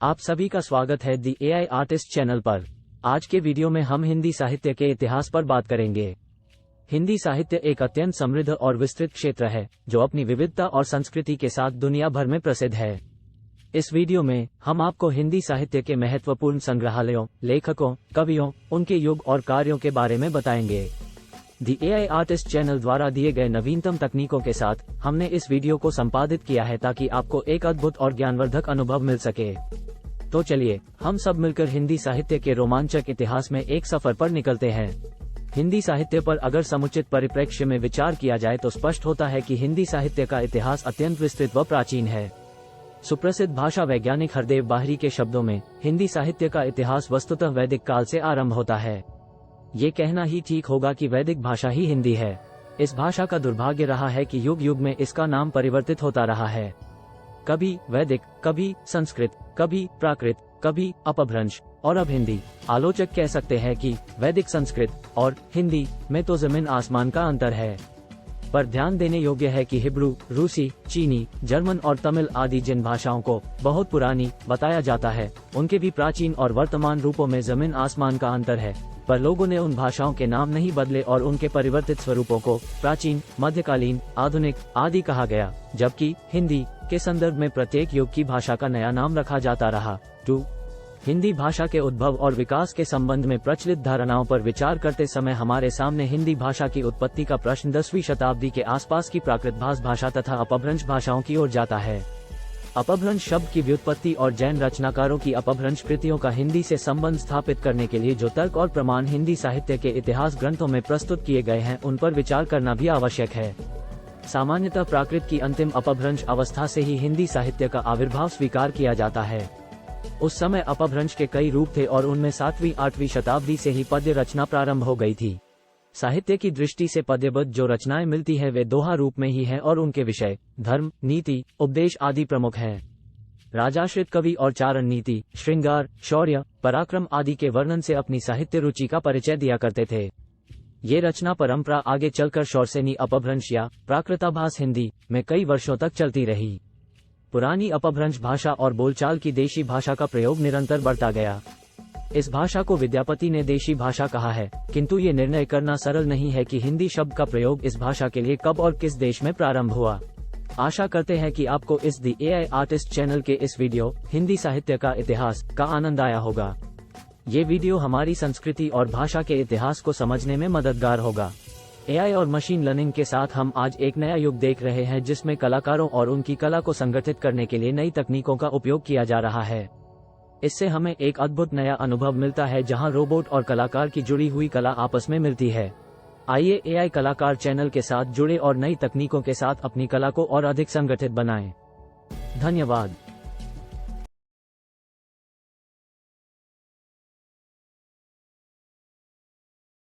आप सभी का स्वागत है दी एआई आर्टिस्ट चैनल पर। आज के वीडियो में हम हिंदी साहित्य के इतिहास पर बात करेंगे। हिंदी साहित्य एक अत्यंत समृद्ध और विस्तृत क्षेत्र है जो अपनी विविधता और संस्कृति के साथ दुनिया भर में प्रसिद्ध है। इस वीडियो में हम आपको हिंदी साहित्य के महत्वपूर्ण संग्रहालयों, लेखकों, कवियों, उनके युग और कार्यों के बारे में बताएंगे। दी एआई आर्टिस्ट चैनल द्वारा दिए गए नवीनतम तकनीकों के साथ हमने इस वीडियो को संपादित किया है ताकि आपको एक अद्भुत और ज्ञानवर्धक अनुभव मिल सके। तो चलिए हम सब मिलकर हिंदी साहित्य के रोमांचक इतिहास में एक सफर पर निकलते हैं। हिंदी साहित्य पर अगर समुचित परिप्रेक्ष्य में विचार किया जाए तो स्पष्ट होता है कि हिंदी साहित्य का इतिहास अत्यंत विस्तृत व प्राचीन है। सुप्रसिद्ध भाषा वैज्ञानिक हरदेव बाहरी के शब्दों में हिंदी साहित्य का इतिहास वस्तुतः वैदिक काल से आरंभ होता है। ये कहना ही ठीक होगा कि वैदिक भाषा ही हिंदी है। इस भाषा का दुर्भाग्य रहा है कि युग युग में इसका नाम परिवर्तित होता रहा है। कभी वैदिक, कभी संस्कृत, कभी प्राकृत, कभी अपभ्रंश और अब हिंदी। आलोचक कह सकते हैं कि वैदिक संस्कृत और हिंदी में तो जमीन आसमान का अंतर है। पर ध्यान देने योग्य है कि हिब्रू, रूसी, चीनी, जर्मन और तमिल आदि जिन भाषाओं को बहुत पुरानी बताया जाता है, उनके भी प्राचीन और वर्तमान रूपों में जमीन आसमान का अंतर है। पर लोगों ने उन भाषाओं के नाम नहीं बदले और उनके परिवर्तित स्वरूपों को प्राचीन, मध्यकालीन, आधुनिक आदि कहा गया, जबकि हिंदी के संदर्भ में प्रत्येक युग की भाषा का नया नाम रखा जाता रहा। 2. हिंदी भाषा के उद्भव और विकास के संबंध में प्रचलित धारणाओं पर विचार करते समय हमारे सामने हिंदी भाषा की उत्पत्ति का प्रश्न 10वीं शताब्दी के आसपास की प्राकृत भाषा तथा अपभ्रंश भाषाओं की ओर जाता है। अपभ्रंश शब्द की व्युत्पत्ति और जैन रचनाकारों की अपभ्रंश कृतियों का हिंदी से संबंध स्थापित करने के लिए जो तर्क और प्रमाण हिंदी साहित्य के इतिहास ग्रंथों में प्रस्तुत किए गए हैं, उन पर विचार करना भी आवश्यक है। सामान्यतः प्राकृत की अंतिम अपभ्रंश अवस्था से ही हिंदी साहित्य का आविर्भाव स्वीकार किया जाता है। उस समय अपभ्रंश के कई रूप थे और उनमें 7वीं-8वीं शताब्दी से ही पद्य रचना प्रारंभ हो गई थी। साहित्य की दृष्टि से पद्यबद्ध जो रचनाएं मिलती है वे दोहा रूप में ही हैं और उनके विषय धर्म, नीति, उपदेश आदि प्रमुख हैं। राजाश्रित कवि और चारण नीति, श्रृंगार, शौर्य, पराक्रम आदि के वर्णन से अपनी साहित्य रुचि का परिचय दिया करते थे। ये रचना परंपरा आगे चलकर शौरसेनी अपभ्रंश या प्राकृताभास हिंदी में कई वर्षों तक चलती रही। पुरानी अपभ्रंश भाषा और बोलचाल की देशी भाषा का प्रयोग निरंतर बढ़ता गया। इस भाषा को विद्यापति ने देशी भाषा कहा है, किंतु ये निर्णय करना सरल नहीं है कि हिंदी शब्द का प्रयोग इस भाषा के लिए कब और किस देश में प्रारंभ हुआ। आशा करते हैं कि आपको इस दी एआई आर्टिस्ट चैनल के इस वीडियो हिंदी साहित्य का इतिहास का आनंद आया होगा। ये वीडियो हमारी संस्कृति और भाषा के इतिहास को समझने में मददगार होगा। एआई और मशीन लर्निंग के साथ हम आज एक नया युग देख रहे हैं जिसमें कलाकारों और उनकी कला को संगठित करने के लिए नई तकनीकों का उपयोग किया जा रहा है। इससे हमें एक अद्भुत नया अनुभव मिलता है जहां रोबोट और कलाकार की जुड़ी हुई कला आपस में मिलती है। आइए एआई कलाकार चैनल के साथ जुड़े और नई तकनीकों के साथ अपनी कला को और अधिक संगठित बनाएं। धन्यवाद।